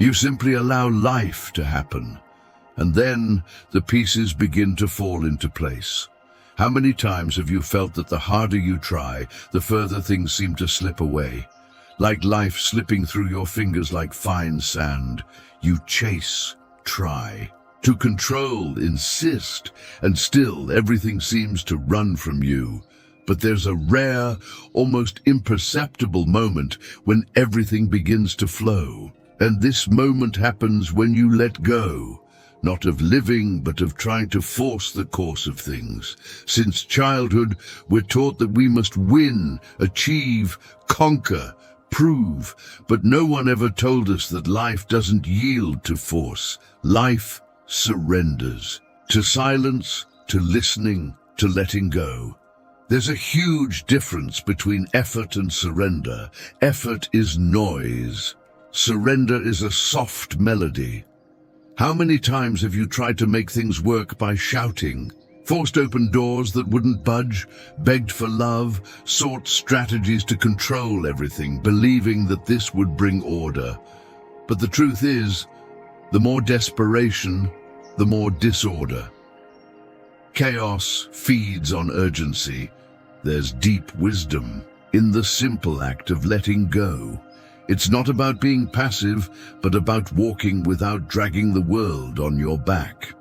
You simply allow life to happen, and then the pieces begin to fall into place. How many times have you felt that the harder you try, the further things seem to slip away? Like life slipping through your fingers like fine sand. You chase, try to control, insist, and still everything seems to run from you. But there's a rare, almost imperceptible moment when everything begins to flow. And this moment happens when you let go. Not of living, but of trying to force the course of things. Since childhood, we're taught that we must win, achieve, conquer, prove. But no one ever told us that life doesn't yield to force. Life surrenders. To silence, to listening, to letting go. There's a huge difference between effort and surrender. Effort is noise. Surrender is a soft melody. How many times have you tried to make things work by shouting, forced open doors that wouldn't budge, begged for love, sought strategies to control everything, believing that this would bring order? But the truth is, the more desperation, the more disorder. Chaos feeds on urgency. There's deep wisdom in the simple act of letting go. It's not about being passive, but about walking without dragging the world on your back.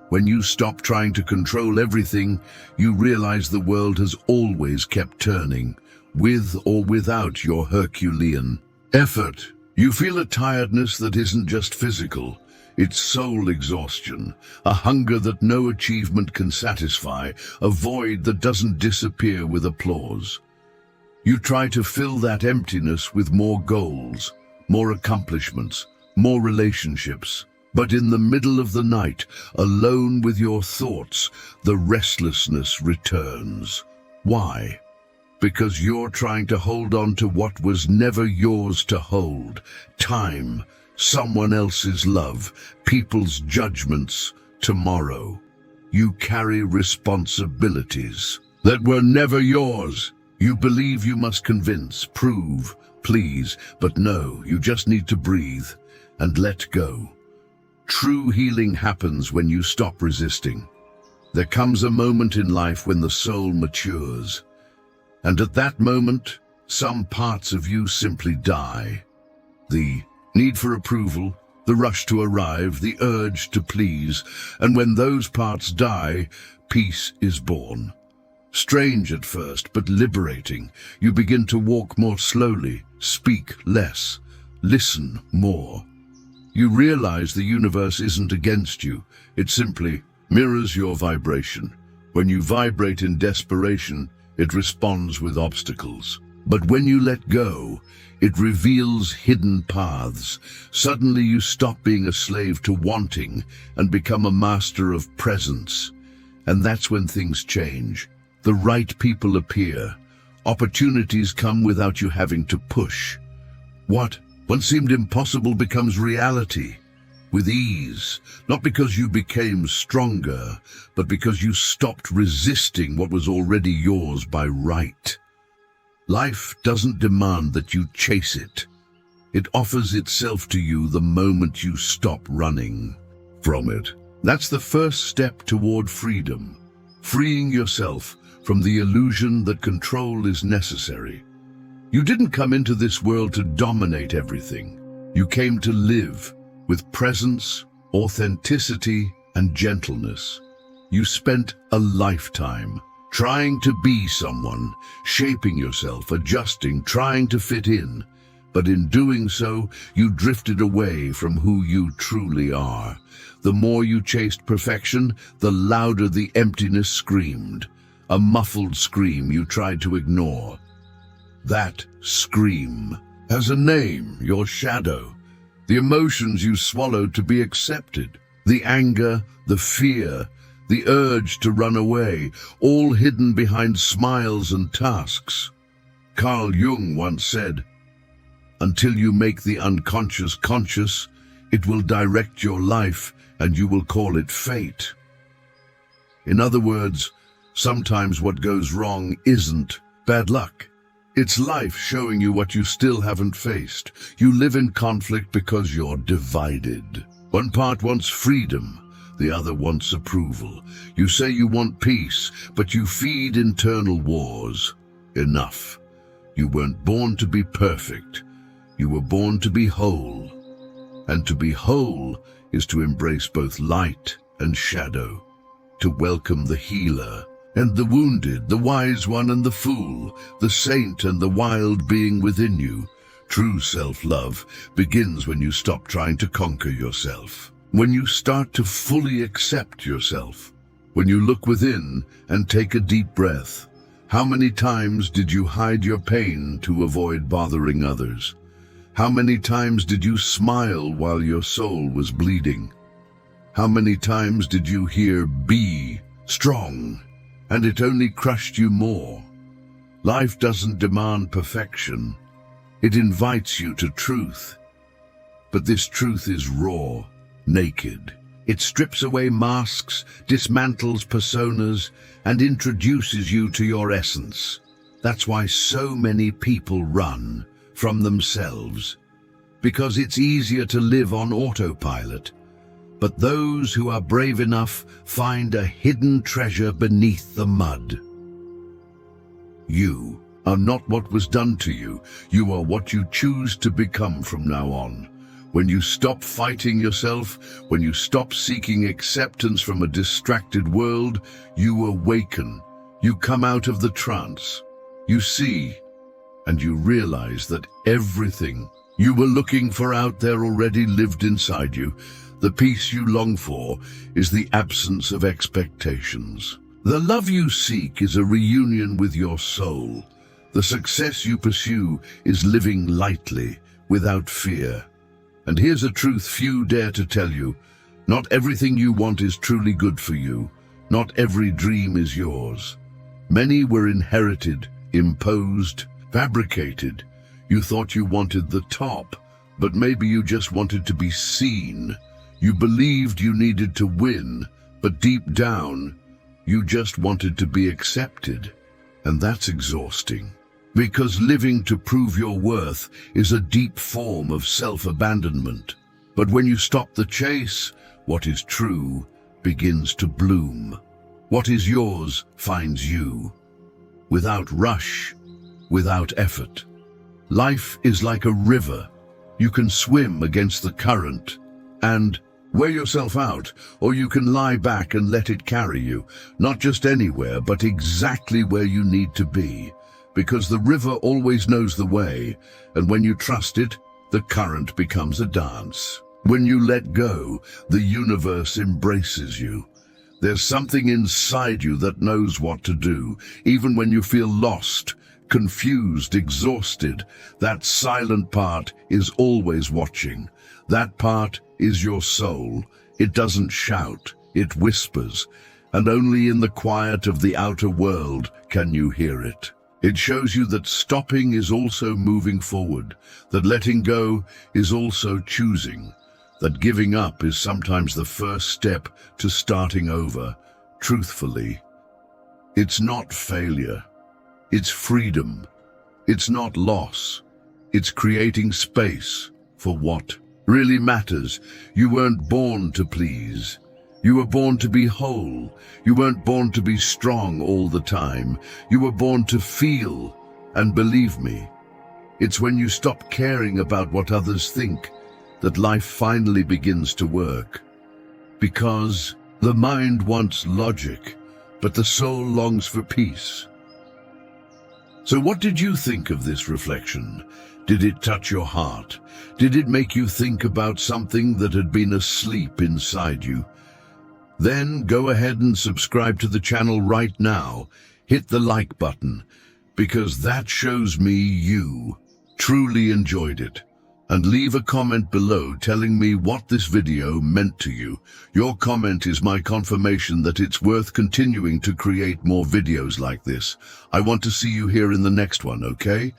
When you stop trying to control everything, you realize the world has always kept turning, with or without your Herculean effort. You feel a tiredness that isn't just physical. It's soul exhaustion, a hunger that no achievement can satisfy, a void that doesn't disappear with applause. You try to fill that emptiness with more goals, more accomplishments, more relationships. But in the middle of the night, alone with your thoughts, the restlessness returns. Why? Because you're trying to hold on to what was never yours to hold. Time, someone else's love, people's judgments, tomorrow. You carry responsibilities that were never yours. You believe you must convince, prove, please, but no, you just need to breathe and let go. True healing happens when you stop resisting. There comes a moment in life when the soul matures, and at that moment, some parts of you simply die. The need for approval, the rush to arrive, the urge to please, and when those parts die, peace is born. Strange at first, but liberating. You begin to walk more slowly, speak less, listen more. You realize the universe isn't against you. It simply mirrors your vibration. When you vibrate in desperation, it responds with obstacles. But when you let go, it reveals hidden paths. Suddenly you stop being a slave to wanting and become a master of presence. And that's when things change. The right people appear. Opportunities come without you having to push. What once seemed impossible becomes reality, with ease, not because you became stronger, but because you stopped resisting what was already yours by right. Life doesn't demand that you chase it. It offers itself to you the moment you stop running from it. That's the first step toward freedom, freeing yourself from the illusion that control is necessary. You didn't come into this world to dominate everything. You came to live with presence, authenticity, and gentleness. You spent a lifetime trying to be someone, shaping yourself, adjusting, trying to fit in. But in doing so, you drifted away from who you truly are. The more you chased perfection, the louder the emptiness screamed. A muffled scream you tried to ignore. That scream has a name, your shadow. The emotions you swallowed to be accepted. The anger, the fear, the urge to run away, all hidden behind smiles and tasks. Carl Jung once said, "Until you make the unconscious conscious, it will direct your life and you will call it fate." In other words, sometimes what goes wrong isn't bad luck. It's life showing you what you still haven't faced. You live in conflict because you're divided. One part wants freedom, the other wants approval. You say you want peace, but you feed internal wars. Enough. You weren't born to be perfect. You were born to be whole. And to be whole is to embrace both light and shadow, to welcome the healer and the wounded, the wise one and the fool, the saint and the wild being within you. True self-love begins when you stop trying to conquer yourself, when you start to fully accept yourself, when you look within and take a deep breath. How many times did you hide your pain to avoid bothering others? How many times did you smile while your soul was bleeding? How many times did you hear "be strong" and it only crushed you more? Life doesn't demand perfection. It invites you to truth. But this truth is raw, naked. It strips away masks, dismantles personas, and introduces you to your essence. That's why so many people run from themselves, because it's easier to live on autopilot. But those who are brave enough find a hidden treasure beneath the mud. You are not what was done to you. You are what you choose to become from now on. When you stop fighting yourself, when you stop seeking acceptance from a distracted world, you awaken. You come out of the trance. You see, and you realize that everything you were looking for out there already lived inside you. The peace you long for is the absence of expectations. The love you seek is a reunion with your soul. The success you pursue is living lightly, without fear. And here's a truth few dare to tell you. Not everything you want is truly good for you. Not every dream is yours. Many were inherited, imposed, fabricated. You thought you wanted the top, but maybe you just wanted to be seen. You believed you needed to win, but deep down, you just wanted to be accepted. And that's exhausting, because living to prove your worth is a deep form of self-abandonment. But when you stop the chase, what is true begins to bloom. What is yours finds you, without rush, without effort. Life is like a river. You can swim against the current and wear yourself out, or you can lie back and let it carry you, not just anywhere, but exactly where you need to be, because the river always knows the way, and when you trust it, the current becomes a dance. When you let go, the universe embraces you. There's something inside you that knows what to do, even when you feel lost, confused, exhausted. That silent part is always watching. That part is your soul. It doesn't shout, it whispers, and only in the quiet of the outer world can you hear it. It shows you that stopping is also moving forward, that letting go is also choosing, that giving up is sometimes the first step to starting over, truthfully. It's not failure. It's freedom. It's not loss. It's creating space for what really matters. You weren't born to please. You were born to be whole. You weren't born to be strong all the time. You were born to feel. And believe me, it's when you stop caring about what others think that life finally begins to work. Because the mind wants logic, but the soul longs for peace. So what did you think of this reflection? Did it touch your heart? Did it make you think about something that had been asleep inside you? Then go ahead and subscribe to the channel right now. Hit the like button, because that shows me you truly enjoyed it. And leave a comment below telling me what this video meant to you. Your comment is my confirmation that it's worth continuing to create more videos like this. I want to see you here in the next one, okay?